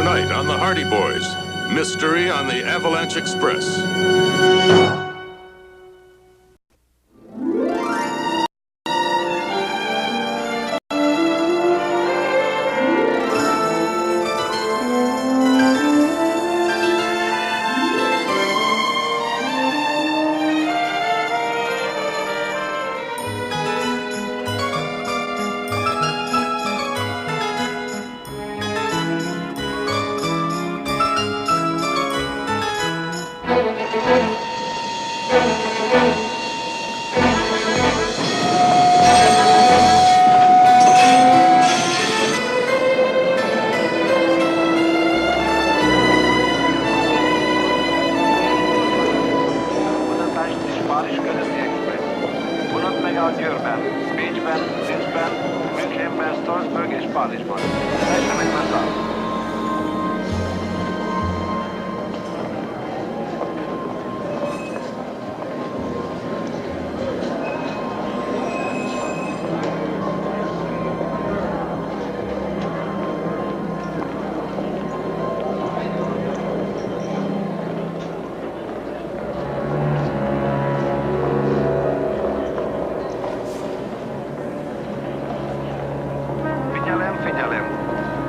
Tonight on the Hardy Boys, mystery on the Avalanche Express.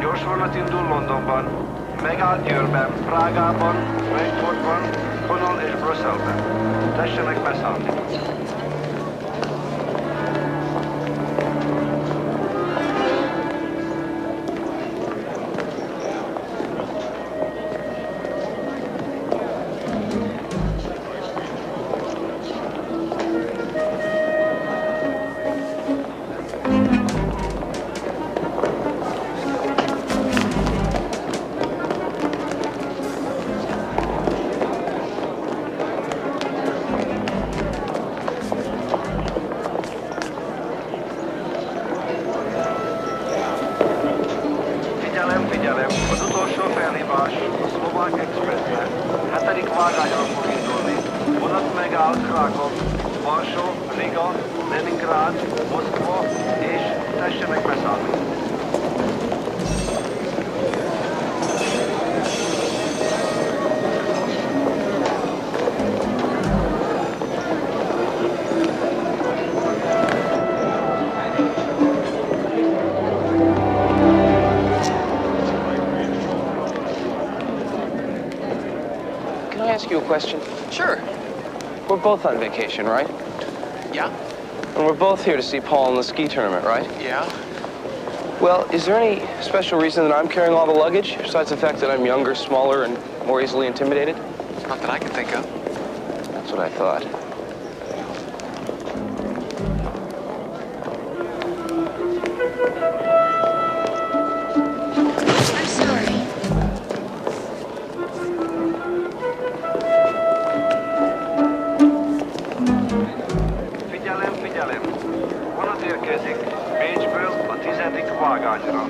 Gyorsvonat indul Londonban, megáll Győrben, Prágában, Frankfurtban, Bonn és Brüsszelben. Tessenek beszállni. Figyelem, az utolsó felhívás a Szlovák Expressre. 7. vágányon fog indulni. Vonat megáll Krakow, Varsó, Riga, Leningrád, Moszkva és tessenek beszállni. Can I ask you a question? Sure. We're both on vacation, right? Yeah? And we're both here to see Paul in the ski tournament, right? Yeah. Well, is there any special reason that I'm carrying all the luggage, besides the fact that I'm younger, smaller, and more easily intimidated? Not that I can think of. That's what I thought. I'm sorry. Figyelem. Vonat érkezik Bécsből a 10. vágányra.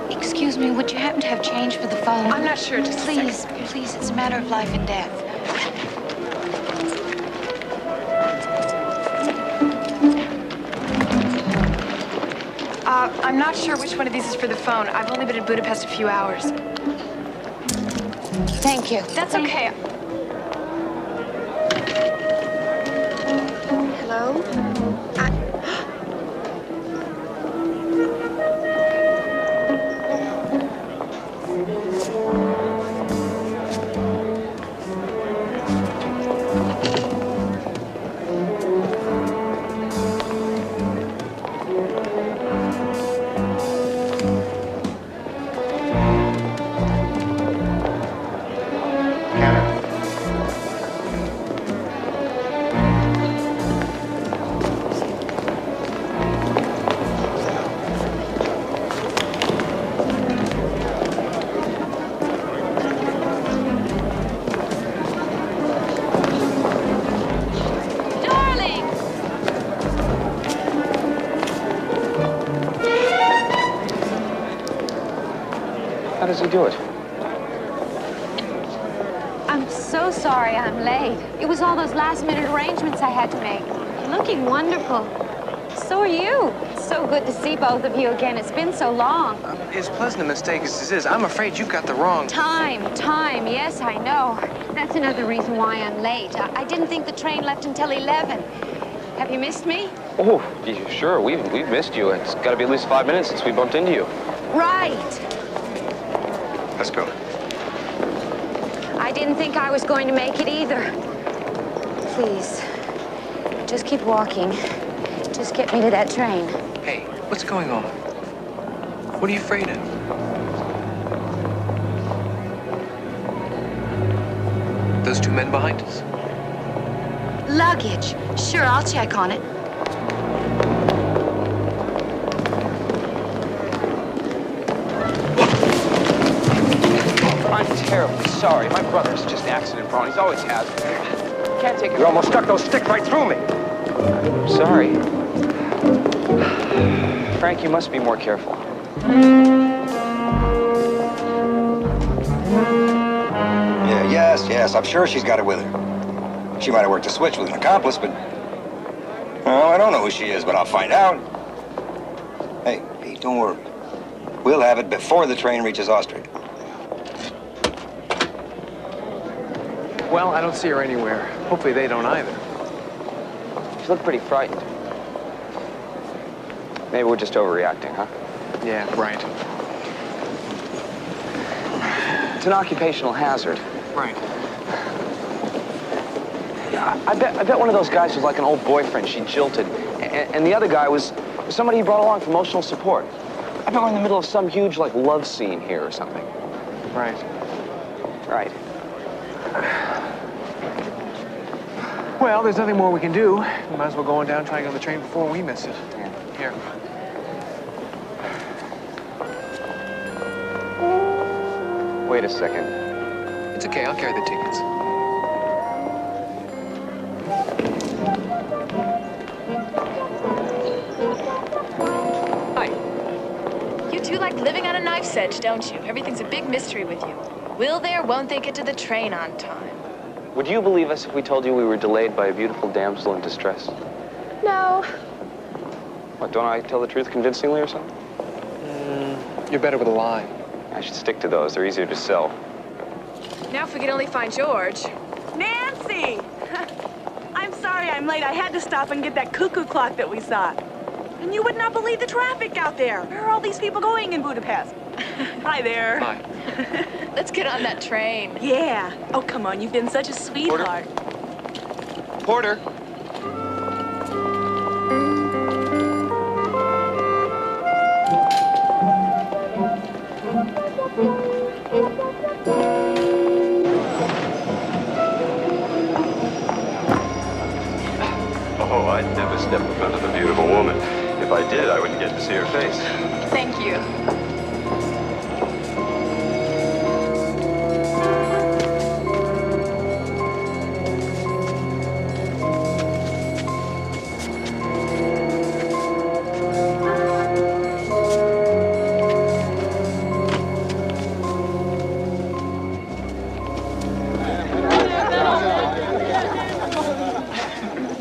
Excuse me, would you happen to have change for the phone? I'm not sure, just a Please, second. please, it's a matter of life and death. I'm not sure which one of these is for the phone. I've only been in Budapest a few hours. Thank you. That's okay. Hello? How does he do it? I'm so sorry I'm late. It was all those last-minute arrangements I had to make. You're looking wonderful. So are you. so good to see both of you again. It's been so long. As pleasant a mistake as this is, I'm afraid you got the wrong... Time. Yes, I know. That's another reason why I'm late. I didn't think the train left until 11. Have you missed me? Oh, sure. We've missed you. It's got to be at least 5 minutes since we bumped into you. Right. Let's go. I didn't think I was going to make it either. Please, just keep walking. Just get me to that train. Hey, what's going on? What are you afraid of? Those two men behind us? Luggage. Sure, I'll check on it. I'm terribly sorry. My brother's just accident prone. He's always has. Can't take it. You almost stuck those sticks right through me. I'm sorry. Frank, you must be more careful. Yes, I'm sure she's got it with her. She might have worked a switch with an accomplice, but... Well, I don't know who she is, but I'll find out. Hey, Pete, don't worry. We'll have it before the train reaches Austria. Well, I don't see her anywhere. Hopefully they don't either. She looked pretty frightened. Maybe we're just overreacting, huh? Yeah, right. It's an occupational hazard. Right. I bet one of those guys was like an old boyfriend she jilted, and the other guy was somebody he brought along for emotional support. I bet we're in the middle of some huge, like, love scene here or something. Right. Right. Well, there's nothing more we can do. We might as well go on down and try and get on the train before we miss it. Yeah. Here. Wait a second. It's okay, I'll carry the tickets. Hi. You two like living on a knife's edge, don't you? Everything's a big mystery with you. Will there, won't they get to the train on time? Would you believe us if we told you we were delayed by a beautiful damsel in distress? No. What, don't I tell the truth convincingly or something? You're better with a lie. I should stick to those. They're easier to sell. Now if we could only find George. Nancy! I'm sorry I'm late. I had to stop and get that cuckoo clock that we saw. And you would not believe the traffic out there. Where are all these people going in Budapest? Hi there. Hi. Let's get on that train. Yeah. Oh, come on. You've been such a sweetheart. Porter. Oh, I'd never step in front of a beautiful woman. If I did, I wouldn't get to see her face. Thank you.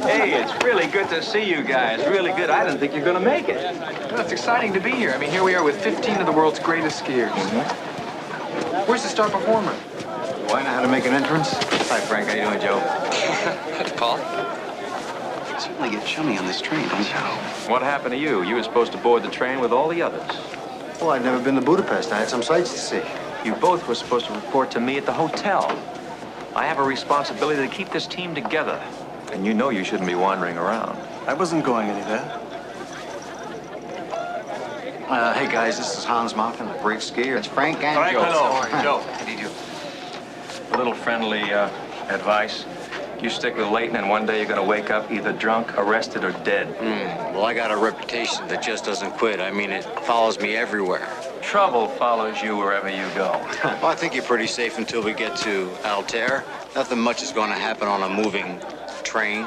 Hey, it's really good to see you guys. Really good. I didn't think you were going to make it. Well, it's exciting to be here. I mean, here we are with 15 of the world's greatest skiers. Where's the star performer? Do I know how to make an entrance? Hi, Frank. How you doing, Joe? Paul? You certainly get chummy on this train, don't you? What happened to you? You were supposed to board the train with all the others. Well, I'd never been to Budapest. I had some sights to see. You both were supposed to report to me at the hotel. I have a responsibility to keep this team together. And you know you shouldn't be wandering around. I wasn't going anywhere. Hey, guys, this is Hans Moffin, a great skier. It's Frank and Frank, Joe. hello. Joe. How do you do? A little friendly advice. You stick with Leighton, and one day you're going to wake up either drunk, arrested, or dead. Well, I got a reputation that just doesn't quit. I mean, it follows me everywhere. Trouble follows you wherever you go. Well, I think you're pretty safe until we get to Altair. Nothing much is going to happen on a moving train.